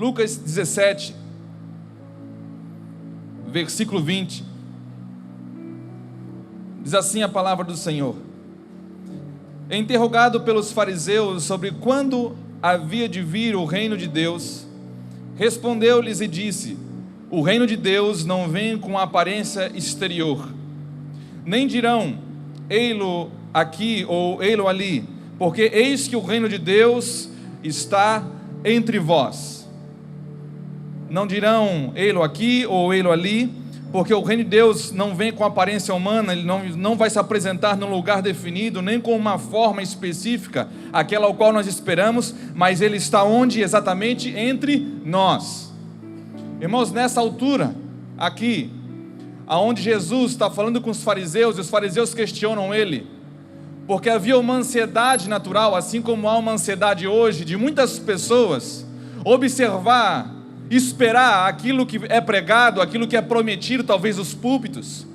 Lucas 17, versículo 20. Diz assim a palavra do Senhor: interrogado pelos fariseus sobre quando havia de vir o reino de Deus, respondeu-lhes e disse: o reino de Deus não vem com aparência exterior, nem dirão, ei-lo aqui ou ei-lo ali, porque eis que o reino de Deus está entre vós. Não dirão, ei-lo aqui ou ei-lo ali, porque o reino de Deus não vem com aparência humana, ele não vai se apresentar num lugar definido, nem com uma forma específica, aquela ao qual nós esperamos, mas ele está onde? Exatamente entre nós. Irmãos, nessa altura, aqui, aonde Jesus está falando com os fariseus, e os fariseus questionam ele, porque havia uma ansiedade natural, assim como há uma ansiedade hoje, de muitas pessoas, observar, esperar aquilo que é pregado, aquilo que é prometido, talvez os púlpitos,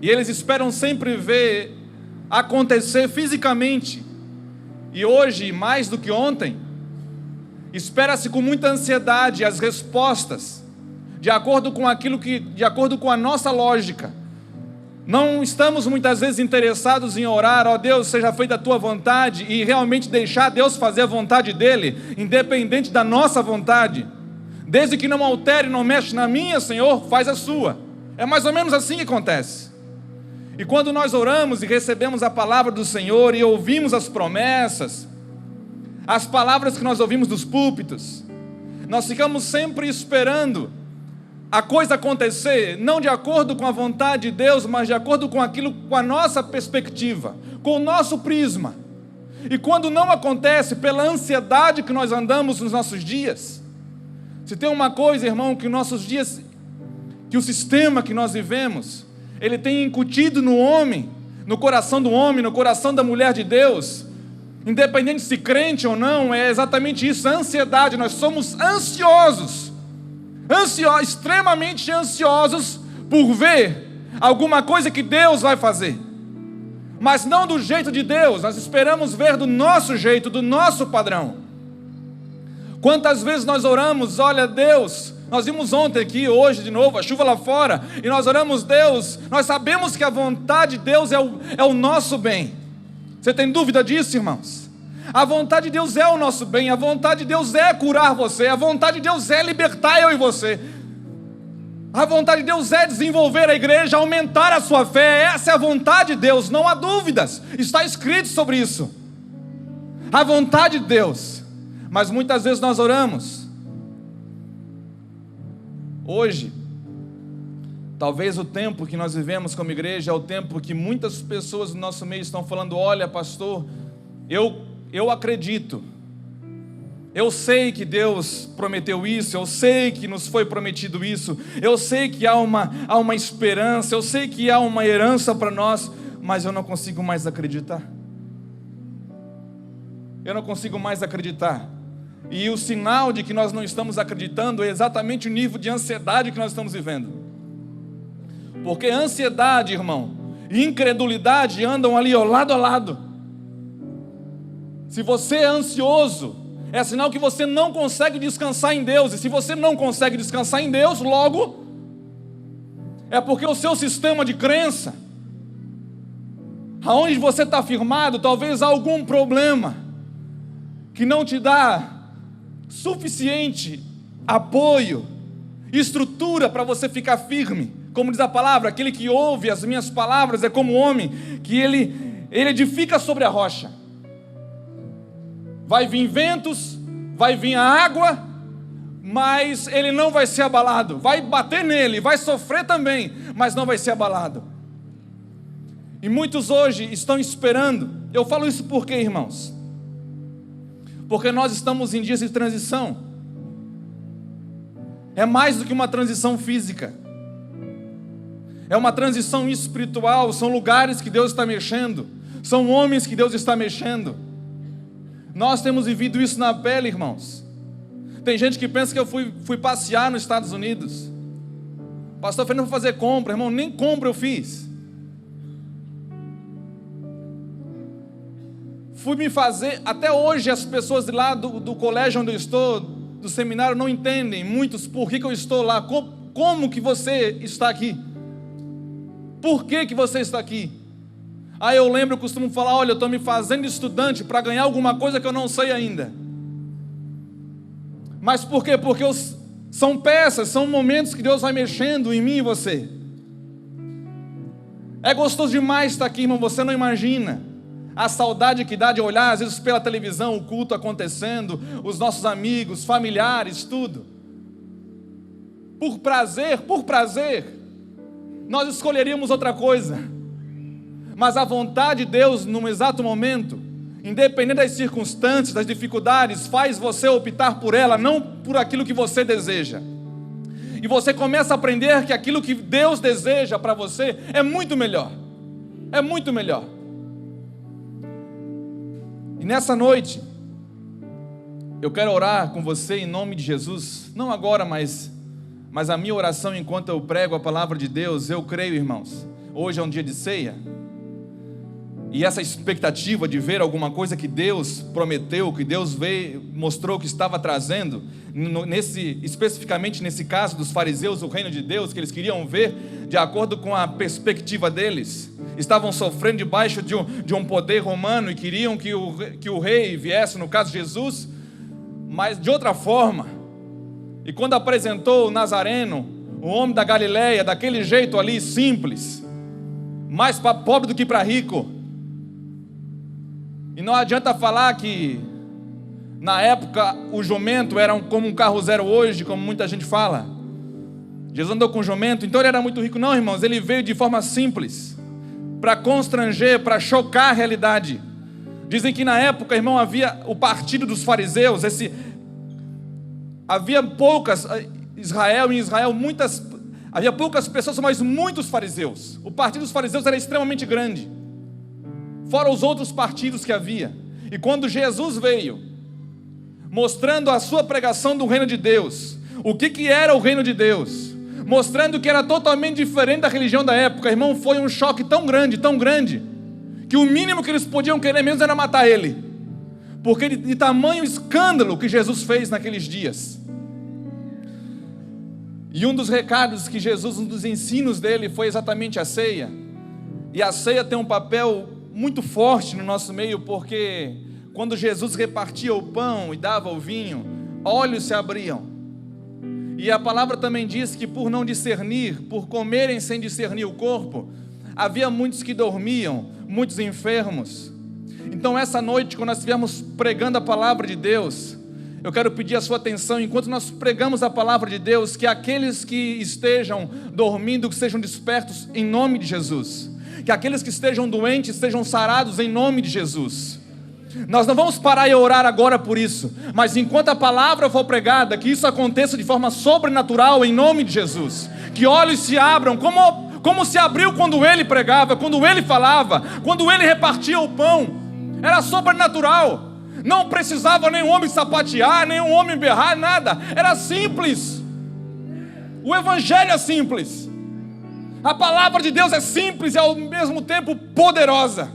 e eles esperam sempre ver acontecer fisicamente, e hoje, mais do que ontem, espera-se com muita ansiedade as respostas, de acordo com a nossa lógica. Não estamos muitas vezes interessados em orar, ó Deus, seja feita a tua vontade, e realmente deixar Deus fazer a vontade dele, independente da nossa vontade. Desde que não altere, não mexe na minha, Senhor, faz a sua. É mais ou menos assim que acontece. E quando nós oramos e recebemos a palavra do Senhor e ouvimos as promessas, as palavras que nós ouvimos dos púlpitos, nós ficamos sempre esperando a coisa acontecer, não de acordo com a vontade de Deus, mas de acordo com aquilo, com a nossa perspectiva, com o nosso prisma. E quando não acontece, pela ansiedade que nós andamos nos nossos dias, se tem uma coisa, irmão, que nossos dias, que o sistema que nós vivemos, ele tem incutido no homem, no coração do homem, no coração da mulher de Deus, independente se crente ou não, é exatamente isso, a ansiedade. Nós somos ansiosos, extremamente ansiosos por ver alguma coisa que Deus vai fazer, mas não do jeito de Deus. Nós esperamos ver do nosso jeito, do nosso padrão. Quantas vezes nós oramos, olha Deus, nós vimos ontem aqui, hoje de novo, a chuva lá fora, e nós oramos, Deus, nós sabemos que a vontade de Deus é o nosso bem. Você tem dúvida disso, irmãos? A vontade de Deus é o nosso bem, a vontade de Deus é curar você, a vontade de Deus é libertar eu e você, a vontade de Deus é desenvolver a igreja, aumentar a sua fé. Essa é a vontade de Deus, não há dúvidas, está escrito sobre isso, a vontade de Deus. Mas muitas vezes nós oramos. Hoje, talvez o tempo que nós vivemos como igreja é o tempo que muitas pessoas do nosso meio estão falando: olha pastor, eu acredito, eu sei que Deus prometeu isso, eu sei que nos foi prometido isso, eu sei que há uma esperança, eu sei que há uma herança para nós, mas eu não consigo mais acreditar. Eu não consigo mais acreditar. E o sinal de que nós não estamos acreditando é exatamente o nível de ansiedade que nós estamos vivendo. Porque ansiedade, irmão, e incredulidade andam ali, ó, lado a lado. Se você é ansioso, é sinal que você não consegue descansar em Deus. E se você não consegue descansar em Deus, logo, é porque o seu sistema de crença, aonde você está firmado, talvez há algum problema que não te dá suficiente apoio, estrutura para você ficar firme. Como diz a palavra, aquele que ouve as minhas palavras é como um homem que ele edifica sobre a rocha. Vai vir ventos, vai vir a água, mas ele não vai ser abalado. Vai bater nele, vai sofrer também, mas não vai ser abalado. E muitos hoje estão esperando. Eu falo isso por quê, irmãos? Porque nós estamos em dias de transição. É mais do que uma transição física, é uma transição espiritual. São lugares que Deus está mexendo, são homens que Deus está mexendo. Nós temos vivido isso na pele, irmãos. Tem gente que pensa que eu fui passear nos Estados Unidos. Pastor Fernando, foi fazer compra. Irmão, nem compra eu fiz. Fui me fazer, até hoje as pessoas de lá do colégio onde eu estou, do seminário não entendem, muitos, por que eu estou lá, como que você está aqui, por que você está aqui. Aí eu lembro, eu costumo falar, olha, eu estou me fazendo estudante para ganhar alguma coisa que eu não sei ainda. Mas por quê? Porque são peças, são momentos que Deus vai mexendo em mim e você. É gostoso demais estar aqui, irmão, você não imagina a saudade que dá de olhar, às vezes pela televisão, o culto acontecendo, os nossos amigos, familiares, tudo. Por prazer, nós escolheríamos outra coisa. Mas a vontade de Deus, num exato momento, independente das circunstâncias, das dificuldades, faz você optar por ela, não por aquilo que você deseja. E você começa a aprender que aquilo que Deus deseja para você é muito melhor. É muito melhor. E nessa noite, eu quero orar com você em nome de Jesus. Não agora, mas a minha oração enquanto eu prego a palavra de Deus. Eu creio, irmãos, hoje é um dia de ceia. E essa expectativa de ver alguma coisa que Deus prometeu, que Deus veio, mostrou que estava trazendo, especificamente nesse caso dos fariseus, o reino de Deus, que eles queriam ver de acordo com a perspectiva deles, estavam sofrendo debaixo de um poder romano e queriam que o rei viesse, no caso Jesus, mas de outra forma. E quando apresentou o Nazareno, o homem da Galileia, daquele jeito ali, simples, mais para pobre do que para rico. E não adianta falar que na época o jumento era como um carro zero hoje, como muita gente fala. Jesus andou com jumento, então ele era muito rico. Não, irmãos, ele veio de forma simples, para constranger, para chocar a realidade. Dizem que na época, irmão, havia o partido dos fariseus, havia poucas, em Israel, havia poucas pessoas, mas muitos fariseus. O partido dos fariseus era extremamente grande, fora os outros partidos que havia. E quando Jesus veio, mostrando a sua pregação do reino de Deus, o que era o reino de Deus, mostrando que era totalmente diferente da religião da época, irmão, foi um choque tão grande, que o mínimo que eles podiam querer mesmo era matar ele, porque de tamanho escândalo que Jesus fez naqueles dias. E um dos recados que Jesus, um dos ensinos dele, foi exatamente a ceia. E a ceia tem um papel muito forte no nosso meio, porque quando Jesus repartia o pão e dava o vinho, olhos se abriam. E a palavra também diz que por não discernir, por comerem sem discernir o corpo, havia muitos que dormiam, muitos enfermos. Então essa noite, quando nós estivermos pregando a palavra de Deus, eu quero pedir a sua atenção, enquanto nós pregamos a palavra de Deus, que aqueles que estejam dormindo, que sejam despertos em nome de Jesus. Que aqueles que estejam doentes sejam sarados em nome de Jesus. Nós não vamos parar e orar agora por isso, mas enquanto a palavra for pregada, que isso aconteça de forma sobrenatural em nome de Jesus. Que olhos se abram, como se abriu quando ele pregava, quando ele falava, quando ele repartia o pão. Era sobrenatural. Não precisava nenhum homem sapatear, nenhum homem berrar, nada. Era simples. O evangelho é simples. A palavra de Deus é simples e ao mesmo tempo poderosa.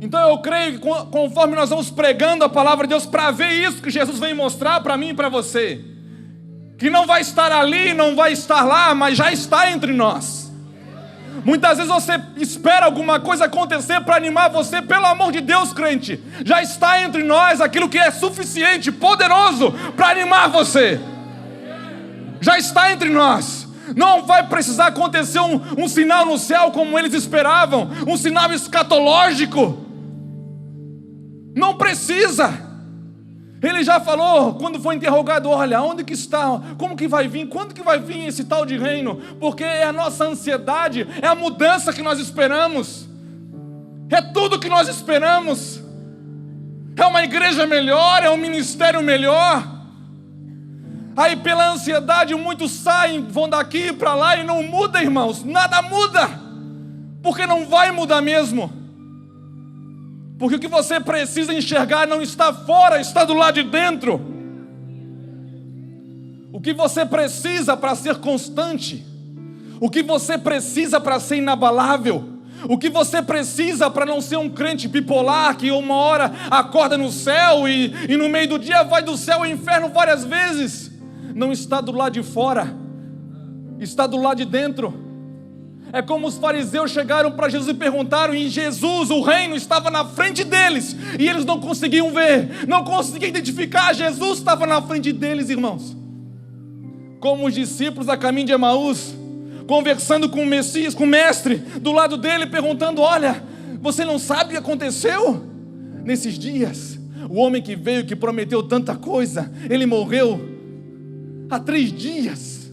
Então eu creio que conforme nós vamos pregando a palavra de Deus, para ver isso que Jesus vem mostrar para mim e para você, que não vai estar ali, não vai estar lá, mas já está entre nós. Muitas vezes você espera alguma coisa acontecer para animar você. Pelo amor de Deus, crente, já está entre nós aquilo que é suficiente, poderoso para animar você. Já está entre nós. Não vai precisar acontecer um sinal no céu como eles esperavam, um sinal escatológico. Não precisa. Ele já falou, quando foi interrogado, olha, onde que está, como que vai vir, quando que vai vir esse tal de reino? Porque é a nossa ansiedade, é a mudança que nós esperamos, é tudo que nós esperamos, é uma igreja melhor, é um ministério melhor. Aí pela ansiedade muitos saem, vão daqui para lá e não muda, irmãos, nada muda, porque não vai mudar mesmo. Porque o que você precisa enxergar não está fora, está do lado de dentro. O que você precisa para ser constante, o que você precisa para ser inabalável, O que você precisa para não ser um crente bipolar que uma hora acorda no céu e no meio do dia vai do céu ao inferno várias vezes, não está do lado de fora, está do lado de dentro. É como os fariseus chegaram para Jesus e perguntaram, e Jesus, o reino estava na frente deles, e eles não conseguiam ver, não conseguiam identificar. Jesus estava na frente deles, irmãos. Como os discípulos a caminho de Emaús, conversando com o Messias, com o mestre, do lado dele, perguntando: olha, você não sabe o que aconteceu nesses dias? O homem que veio, que prometeu tanta coisa, ele morreu há 3 dias,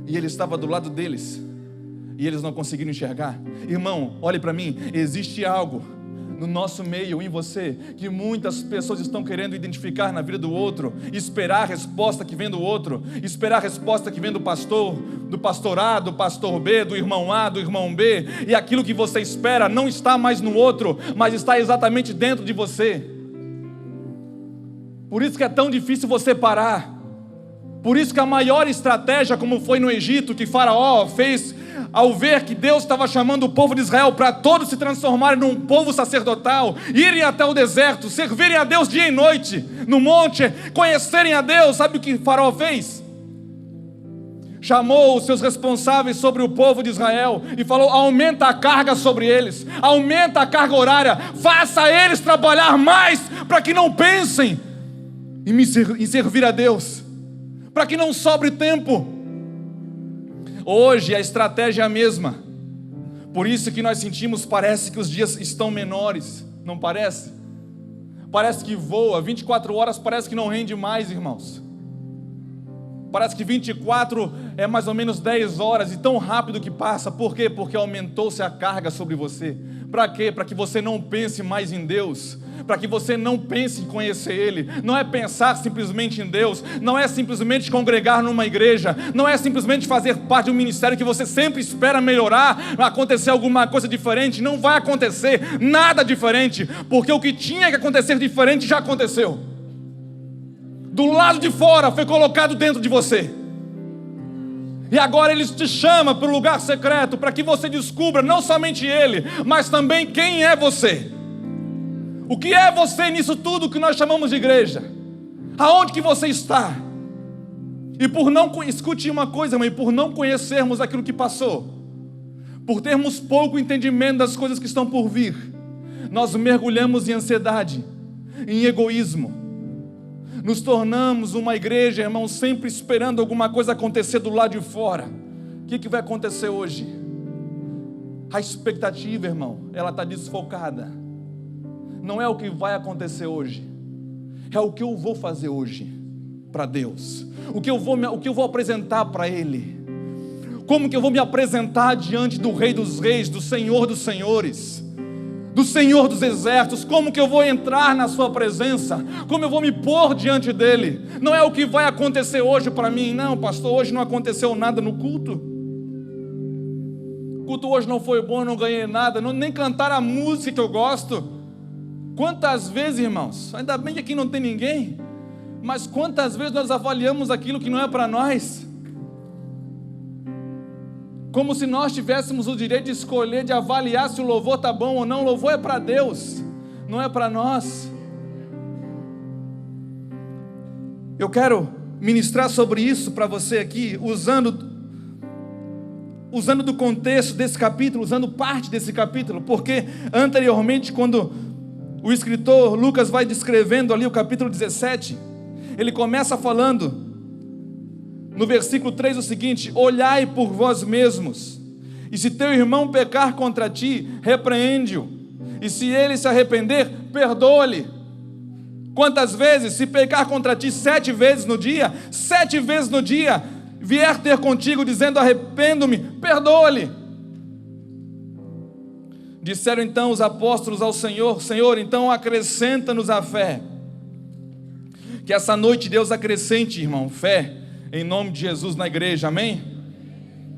e ele estava do lado deles, e eles não conseguiram enxergar. Irmão, olhe para mim, existe algo no nosso meio, em você, que muitas pessoas estão querendo identificar na vida do outro, esperar a resposta que vem do outro, esperar a resposta que vem do pastor A, do pastor B, do irmão A, do irmão B, e aquilo que você espera não está mais no outro, mas está exatamente dentro de você. Por isso que é tão difícil você parar. Por isso que a maior estratégia, como foi no Egito, que Faraó fez ao ver que Deus estava chamando o povo de Israel para todos se transformarem num povo sacerdotal, irem até o deserto, servirem a Deus dia e noite, no monte, conhecerem a Deus, sabe o que Faraó fez? Chamou os seus responsáveis sobre o povo de Israel e falou: aumenta a carga sobre eles, aumenta a carga horária, faça eles trabalhar mais, para que não pensem em servir a Deus, para que não sobre tempo. Hoje a estratégia é a mesma. Por isso que nós sentimos, parece que os dias estão menores. Não parece? Parece que voa, 24 horas parece que não rende mais, irmãos. Parece que 24 é mais ou menos 10 horas, e tão rápido que passa. Por quê? Porque aumentou-se a carga sobre você. Para quê? Para que você não pense mais em Deus, para que você não pense em conhecer Ele. Não é pensar simplesmente em Deus, não é simplesmente congregar numa igreja, não é simplesmente fazer parte de um ministério que você sempre espera melhorar, acontecer alguma coisa diferente. Não vai acontecer nada diferente, porque o que tinha que acontecer diferente já aconteceu. Do lado de fora foi colocado dentro de você, e agora Ele te chama para o lugar secreto, para que você descubra não somente Ele, mas também quem é você. O que é você nisso tudo que nós chamamos de igreja? Aonde que você está? E por não, escute uma coisa, mãe, por não conhecermos aquilo que passou, por termos pouco entendimento das coisas que estão por vir, nós mergulhamos em ansiedade, em egoísmo, nos tornamos uma igreja, irmão, sempre esperando alguma coisa acontecer do lado de fora. O que vai acontecer hoje? A expectativa, irmão, ela está desfocada. Não é o que vai acontecer hoje, é o que eu vou fazer hoje para Deus, o que eu vou apresentar para Ele, como que eu vou me apresentar diante do Rei dos Reis, do Senhor dos Senhores, do Senhor dos Exércitos. Como que eu vou entrar na sua presença, como eu vou me pôr diante dEle. Não é o que vai acontecer hoje para mim. Não, pastor, hoje não aconteceu nada no culto. O culto hoje não foi bom, eu não ganhei nada, nem cantar a música que eu gosto. Quantas vezes, irmãos, ainda bem que aqui não tem ninguém, mas quantas vezes nós avaliamos aquilo que não é para nós, como se nós tivéssemos o direito de escolher, de avaliar se o louvor está bom ou não. O louvor é para Deus, não é para nós. Eu quero ministrar sobre isso para você aqui, usando do contexto desse capítulo, usando parte desse capítulo, porque anteriormente, quando o escritor Lucas vai descrevendo ali o capítulo 17, ele começa falando no versículo 3 o seguinte: olhai por vós mesmos, e se teu irmão pecar contra ti, repreende-o, e se ele se arrepender, perdoa-lhe. Quantas vezes? Se pecar contra ti 7 vezes no dia, 7 vezes no dia vier ter contigo dizendo arrependo-me, perdoa-lhe. Disseram então os apóstolos ao Senhor: Senhor, então acrescenta-nos a fé. Que essa noite Deus acrescente, irmão, fé, em nome de Jesus na igreja, amém?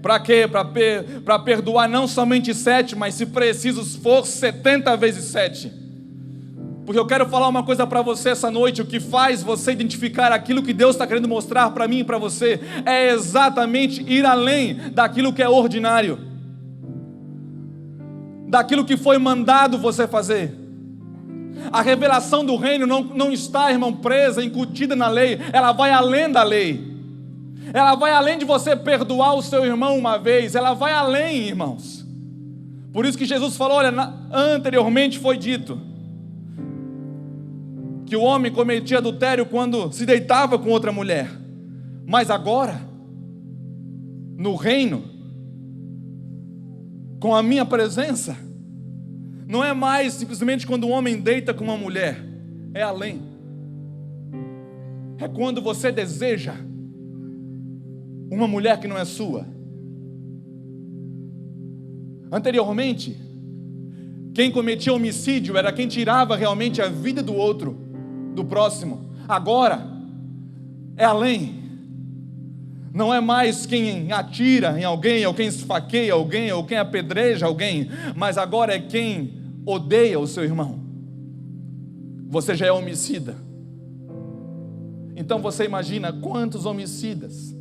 Para quê? Para perdoar não somente 7, mas se preciso for 70 vezes 7. Porque eu quero falar uma coisa para você essa noite: o que faz você identificar aquilo que Deus está querendo mostrar para mim e para você, é exatamente ir além daquilo que é ordinário. daquilo que foi mandado você fazer. A revelação do reino não está, irmão, presa, incutida na lei. Ela vai além da lei. Ela vai além de você perdoar o seu irmão uma vez. Ela vai além, irmãos. Por isso que Jesus falou, olha, anteriormente foi dito que o homem cometia adultério quando se deitava com outra mulher. Mas agora, no reino, com a minha presença, não é mais simplesmente quando um homem deita com uma mulher, é além. É quando você deseja uma mulher que não é sua. Anteriormente, quem cometia homicídio era quem tirava realmente a vida do outro, do próximo. Agora, é além. Não é mais quem atira em alguém, ou quem esfaqueia alguém, ou quem apedreja alguém, mas agora é quem odeia o seu irmão. Você já é homicida. Então você imagina quantos homicidas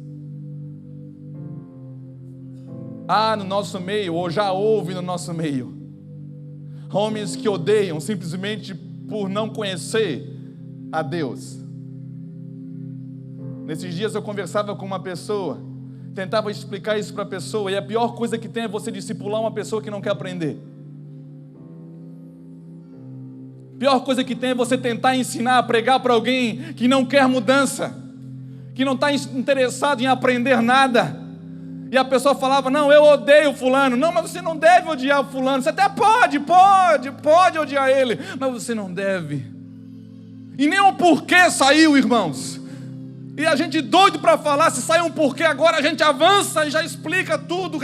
há no nosso meio, ou já houve no nosso meio. Homens que odeiam simplesmente por não conhecer a Deus. Nesses dias eu conversava com uma pessoa, tentava explicar isso para a pessoa, e a pior coisa que tem é você discipular uma pessoa que não quer aprender. A pior coisa que tem é você tentar ensinar, pregar para alguém que não quer mudança, que não está interessado em aprender nada. E a pessoa falava, não, eu odeio fulano. Não, mas você não deve odiar fulano. Você até pode odiar ele, mas você não deve. E nem um porquê saiu, irmãos. E a gente doido para falar, se sai um porquê agora, a gente avança e já explica tudo,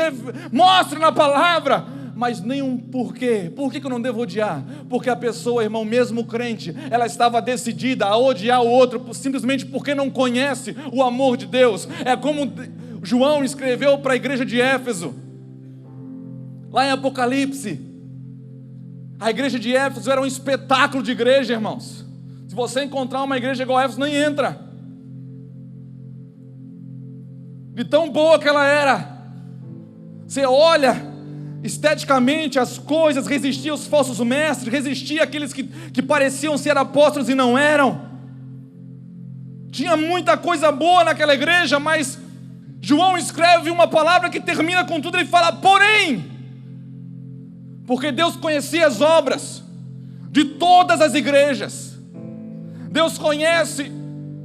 mostra na palavra. Mas nem um porquê. Por que eu não devo odiar? Porque a pessoa, irmão, mesmo crente, ela estava decidida a odiar o outro, simplesmente porque não conhece o amor de Deus. É como João escreveu para a igreja de Éfeso, lá em Apocalipse. A igreja de Éfeso era um espetáculo de igreja, irmãos. Se você encontrar uma igreja igual a Éfeso, nem entra. De tão boa que ela era. Você olha esteticamente as coisas, resistia aos falsos mestres, resistia àqueles que pareciam ser apóstolos e não eram. Tinha muita coisa boa naquela igreja, mas João escreve uma palavra que termina com tudo. Ele fala, porém, porque Deus conhecia as obras de todas as igrejas. Deus conhece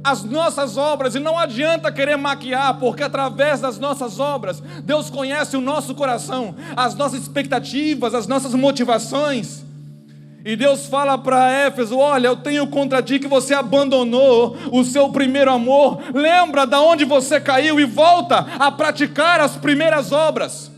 as nossas obras, e não adianta querer maquiar, porque através das nossas obras, Deus conhece o nosso coração, as nossas expectativas, as nossas motivações. E Deus fala para Éfeso, olha, eu tenho contra ti que você abandonou o seu primeiro amor. Lembra de onde você caiu e volta a praticar as primeiras obras.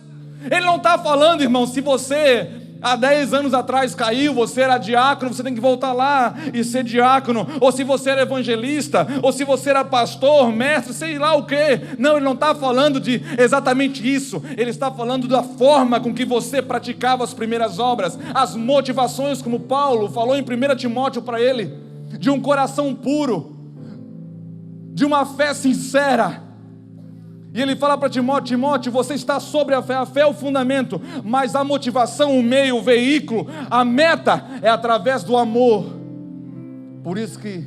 Ele não está falando, irmão, se você há 10 anos atrás caiu, você era diácono, você tem que voltar lá e ser diácono. Ou se você era evangelista, ou se você era pastor, mestre, sei lá o que. Não, ele não está falando de exatamente isso. Ele está falando da forma com que você praticava as primeiras obras, as motivações, como Paulo falou em 1 Timóteo para ele, de um coração puro, de uma fé sincera. E ele fala para Timóteo, Timóteo, você está sobre a fé é o fundamento, mas a motivação, o meio, o veículo, a meta é através do amor. Por isso que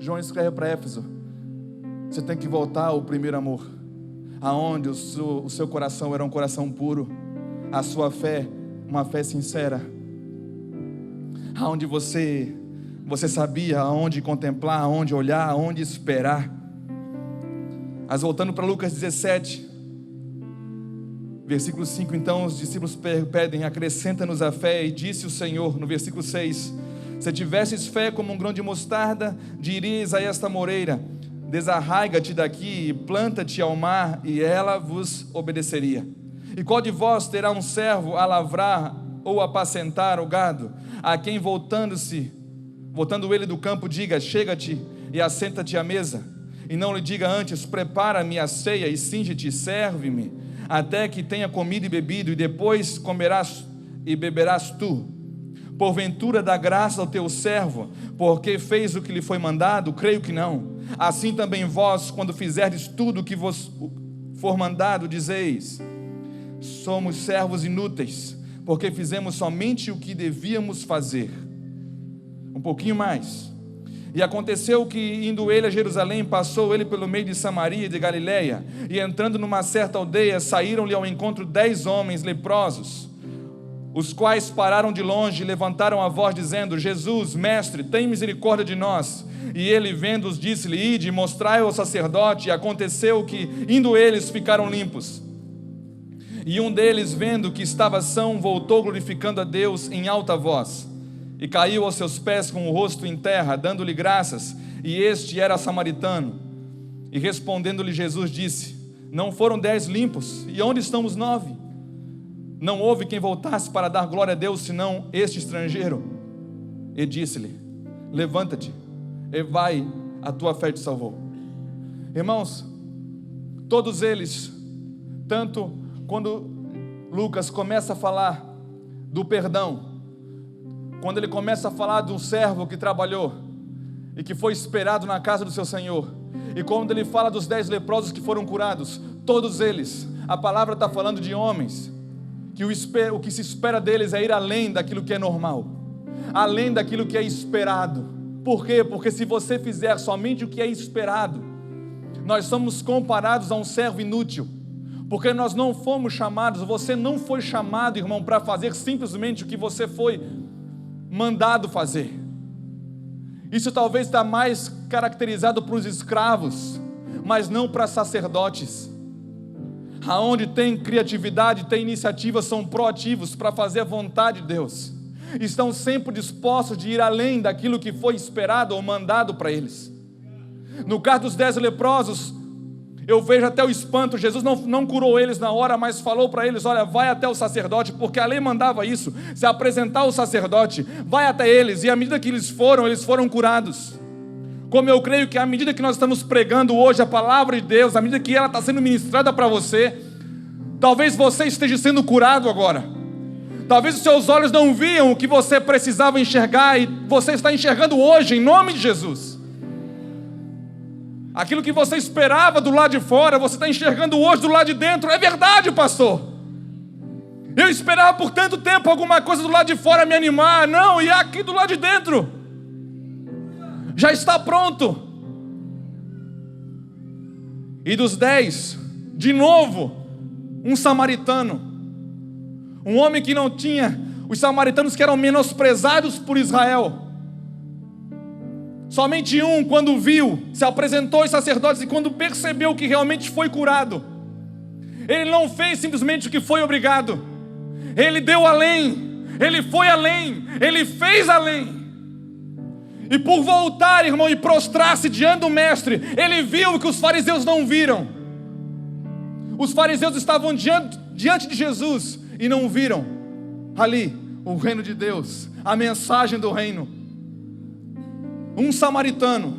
João escreve para Éfeso, você tem que voltar ao primeiro amor, aonde o seu coração era um coração puro, a sua fé, uma fé sincera, aonde você sabia aonde contemplar, aonde olhar, aonde esperar. Mas voltando para Lucas 17, versículo 5, então os discípulos pedem, acrescenta-nos a fé, e disse o Senhor, no versículo 6, se tivesses fé como um grão de mostarda, dirias a esta moreira, desarraiga-te daqui e planta-te ao mar, e ela vos obedeceria. E qual de vós terá um servo a lavrar ou apacentar o gado, a quem voltando ele do campo, diga, chega-te e assenta-te à mesa? E não lhe diga antes, prepara-me a ceia e cinge-te, serve-me, até que tenha comido e bebido, e depois comerás e beberás tu. Porventura dá graça ao teu servo, porque fez o que lhe foi mandado? Creio que não. Assim também vós, quando fizerdes tudo o que vos for mandado, dizeis, somos servos inúteis, porque fizemos somente o que devíamos fazer. Um pouquinho mais. E aconteceu que, indo ele a Jerusalém, passou ele pelo meio de Samaria e de Galiléia, e entrando numa certa aldeia, saíram-lhe ao encontro 10 homens leprosos, os quais pararam de longe e levantaram a voz, dizendo: Jesus, mestre, tem misericórdia de nós. E ele, vendo-os, disse-lhe: ide, mostrai-o ao sacerdote. E aconteceu que, indo eles, ficaram limpos. E um deles, vendo que estava são, voltou glorificando a Deus em alta voz, e caiu aos seus pés com o rosto em terra, dando-lhe graças, e este era samaritano. E respondendo-lhe Jesus disse: não foram 10 limpos? E onde estão os 9? Não houve quem voltasse para dar glória a Deus, senão este estrangeiro. E disse-lhe: levanta-te, e vai, a tua fé te salvou. Irmãos, todos eles, tanto quando Lucas começa a falar do perdão, quando ele começa a falar de um servo que trabalhou e que foi esperado na casa do seu Senhor, e quando ele fala dos 10 leprosos que foram curados, todos eles, a palavra está falando de homens que o que se espera deles é ir além daquilo que é normal, além daquilo que é esperado. Por quê? Porque se você fizer somente o que é esperado, nós somos comparados a um servo inútil, porque nós não fomos chamados, você não foi chamado, irmão, para fazer simplesmente o que você foi mandado fazer. Isso talvez está mais caracterizado para os escravos, mas não para sacerdotes. Aonde tem criatividade, tem iniciativa, são proativos para fazer a vontade de Deus, estão sempre dispostos de ir além daquilo que foi esperado ou mandado para eles. No caso dos 10 leprosos, eu vejo até o espanto. Jesus não curou eles na hora, mas falou para eles: olha, vai até o sacerdote, porque a lei mandava isso, se apresentar ao sacerdote, vai até eles. E à medida que eles foram curados. Como eu creio que à medida que nós estamos pregando hoje a palavra de Deus, à medida que ela está sendo ministrada para você, talvez você esteja sendo curado agora. Talvez os seus olhos não viam o que você precisava enxergar, e você está enxergando hoje, em nome de Jesus. Aquilo que você esperava do lado de fora, você está enxergando hoje do lado de dentro. É verdade, pastor. Eu esperava por tanto tempo alguma coisa do lado de fora me animar. Não, e aqui do lado de dentro já está pronto. E dos 10, de novo, um samaritano, um homem que não tinha, os samaritanos que eram menosprezados por Israel, somente um, quando viu, se apresentou aos sacerdotes, e quando percebeu que realmente foi curado, ele não fez simplesmente o que foi obrigado, ele deu além, ele foi além, ele fez além. E por voltar, irmão, e prostrar-se diante do mestre, ele viu o que os fariseus não viram. Os fariseus estavam diante de Jesus e não viram ali o reino de Deus, a mensagem do reino. Um samaritano,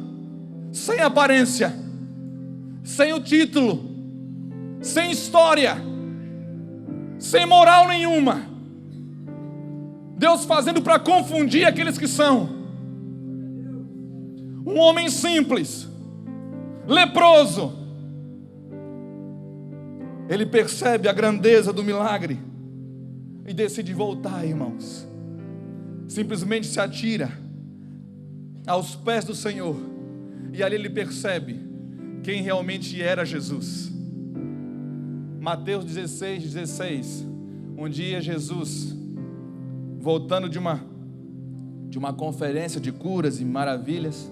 sem aparência, sem o título, sem história, sem moral nenhuma, Deus fazendo para confundir aqueles que são. Um homem simples, leproso, ele percebe a grandeza do milagre e decide voltar, irmãos. Simplesmente se atira aos pés do Senhor, e ali ele percebe quem realmente era Jesus. Mateus 16. Um dia Jesus, voltando de uma conferência de curas e maravilhas,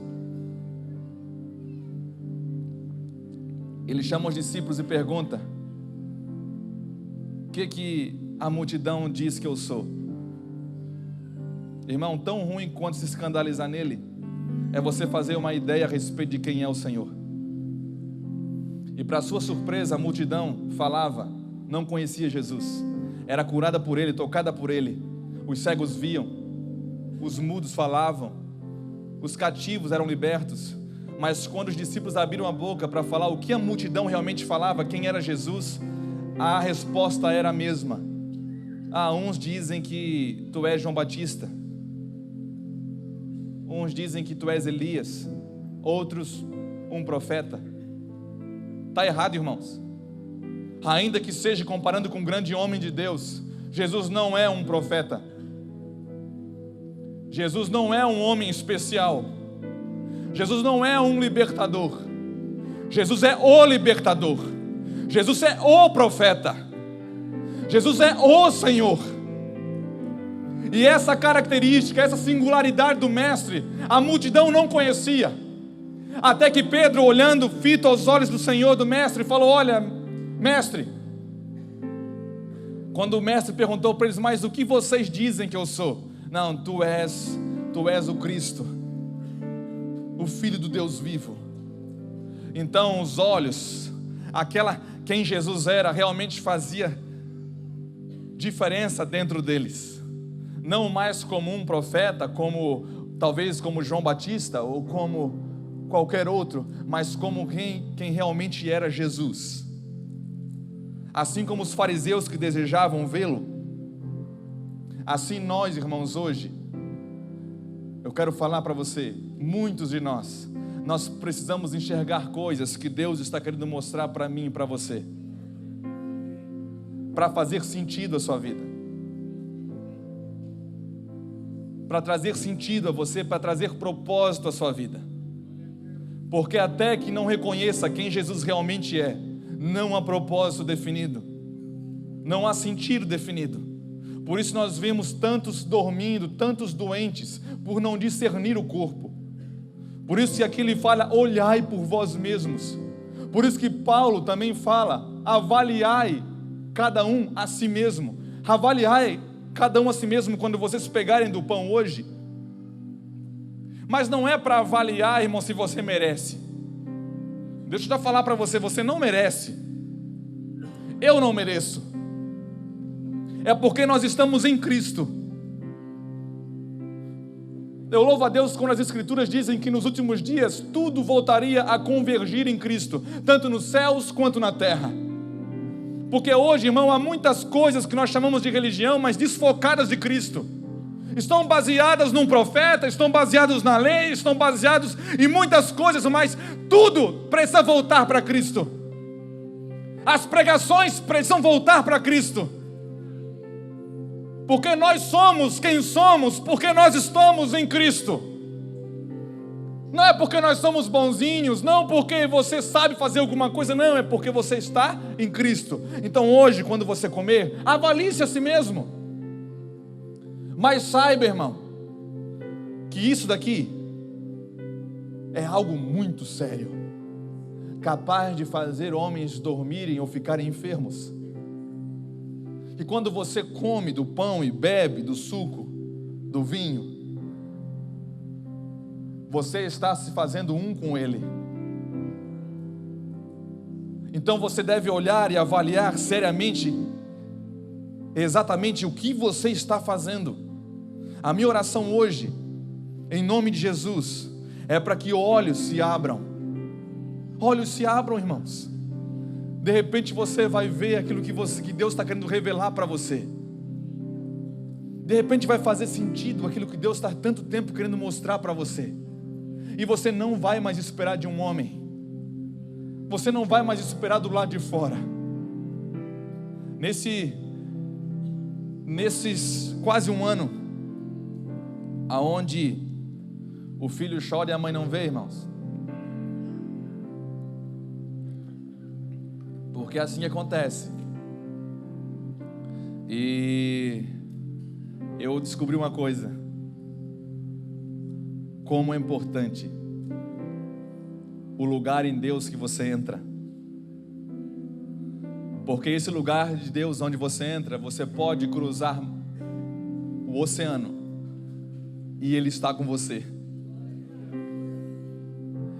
ele chama os discípulos e pergunta: o que a multidão diz que eu sou? Irmão, tão ruim quanto se escandalizar nele é você fazer uma ideia a respeito de quem é o Senhor. E para sua surpresa, a multidão falava, não conhecia Jesus, era curada por ele, tocada por ele. Os cegos viam, os mudos falavam, os cativos eram libertos. Mas quando os discípulos abriram a boca para falar o que a multidão realmente falava, quem era Jesus, a resposta era a mesma. Uns dizem que tu és João Batista, uns dizem que tu és Elias, outros um profeta. Está errado, irmãos. Ainda que seja comparando com um grande homem de Deus, Jesus não é um profeta. Jesus não é um homem especial. Jesus não é um libertador. Jesus é o libertador. Jesus é o profeta. Jesus é o Senhor. E essa característica, essa singularidade do Mestre, a multidão não conhecia. Até que Pedro, olhando fito aos olhos do Senhor, do Mestre, falou: olha, Mestre. Quando o Mestre perguntou para eles: mas o que vocês dizem que eu sou? Não, tu és o Cristo, o Filho do Deus vivo. Então os olhos, quem Jesus era, realmente fazia diferença dentro deles. Não mais como um profeta, talvez como João Batista ou como qualquer outro, mas como quem realmente era Jesus. Assim como os fariseus que desejavam vê-lo, assim nós, irmãos, hoje, eu quero falar para você, muitos de nós precisamos enxergar coisas que Deus está querendo mostrar para mim e para você, para fazer sentido a sua vida, para trazer sentido a você, para trazer propósito à sua vida. Porque até que não reconheça quem Jesus realmente é, não há propósito definido, não há sentido definido. Por isso nós vemos tantos dormindo, tantos doentes, por não discernir o corpo. Por isso que aqui ele fala: olhai por vós mesmos. Por isso que Paulo também fala: avaliai cada um a si mesmo. Avaliai cada um a si mesmo quando vocês pegarem do pão hoje. Mas não é para avaliar, irmão, se você merece. Deixa eu já falar para você: você não merece. Eu não mereço. É porque nós estamos em Cristo. Eu louvo a Deus quando as Escrituras dizem que nos últimos dias tudo voltaria a convergir em Cristo, tanto nos céus quanto na terra. Porque hoje, irmão, há muitas coisas que nós chamamos de religião, mas desfocadas de Cristo. Estão baseadas num profeta, estão baseados na lei, estão baseados em muitas coisas, mas tudo precisa voltar para Cristo. As pregações precisam voltar para Cristo. Porque nós somos quem somos, porque nós estamos em Cristo. Não é porque nós somos bonzinhos, não porque você sabe fazer alguma coisa, não, é porque você está em Cristo. Então hoje, quando você comer, avalie-se a si mesmo. Mas saiba, irmão, que isso daqui é algo muito sério, capaz de fazer homens dormirem ou ficarem enfermos. E quando você come do pão e bebe do suco, do vinho, você está se fazendo um com Ele. Então você deve olhar e avaliar seriamente exatamente o que você está fazendo. A minha oração hoje, em nome de Jesus, é para que olhos se abram. Olhos se abram, irmãos. De repente você vai ver aquilo que Deus está querendo revelar para você. De repente vai fazer sentido aquilo que Deus está há tanto tempo querendo mostrar para você. E você não vai mais esperar de um homem. Você não vai mais esperar do lado de fora. Nesses quase um ano, aonde o filho chora e a mãe não vê, irmãos. Porque assim acontece. E eu descobri uma coisa: como é importante o lugar em Deus que você entra. Porque esse lugar de Deus onde você entra, você pode cruzar o oceano e Ele está com você.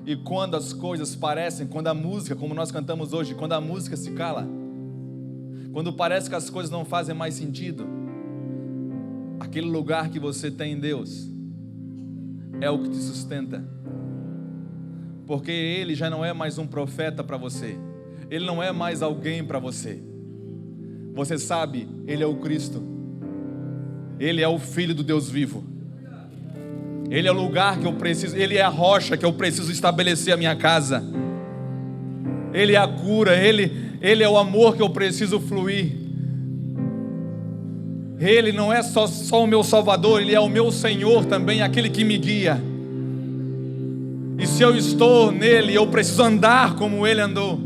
E quando as coisas parecem, quando a música, como nós cantamos hoje, quando a música se cala, quando parece que as coisas não fazem mais sentido, aquele lugar que você tem em Deus é o que te sustenta. Porque Ele já não é mais um profeta para você, Ele não é mais alguém para você. Você sabe, Ele é o Cristo, Ele é o Filho do Deus vivo. Ele é o lugar que eu preciso, Ele é a rocha que eu preciso estabelecer a minha casa. Ele é a cura, Ele é o amor que eu preciso fluir. Ele não é só o meu Salvador, Ele é o meu Senhor também, aquele que me guia. E se eu estou nele, eu preciso andar como Ele andou.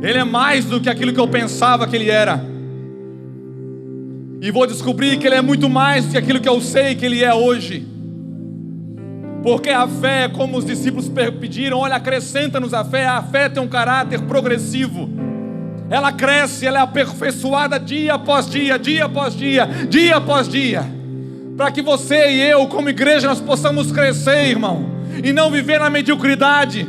Ele é mais do que aquilo que eu pensava que Ele era. E vou descobrir que Ele é muito mais do que aquilo que eu sei que Ele é hoje. Porque a fé, como os discípulos pediram, olha, acrescenta-nos a fé tem um caráter progressivo. Ela cresce, ela é aperfeiçoada dia após dia, dia após dia, dia após dia. Para que você e eu, como igreja, nós possamos crescer, irmão, e não viver na mediocridade.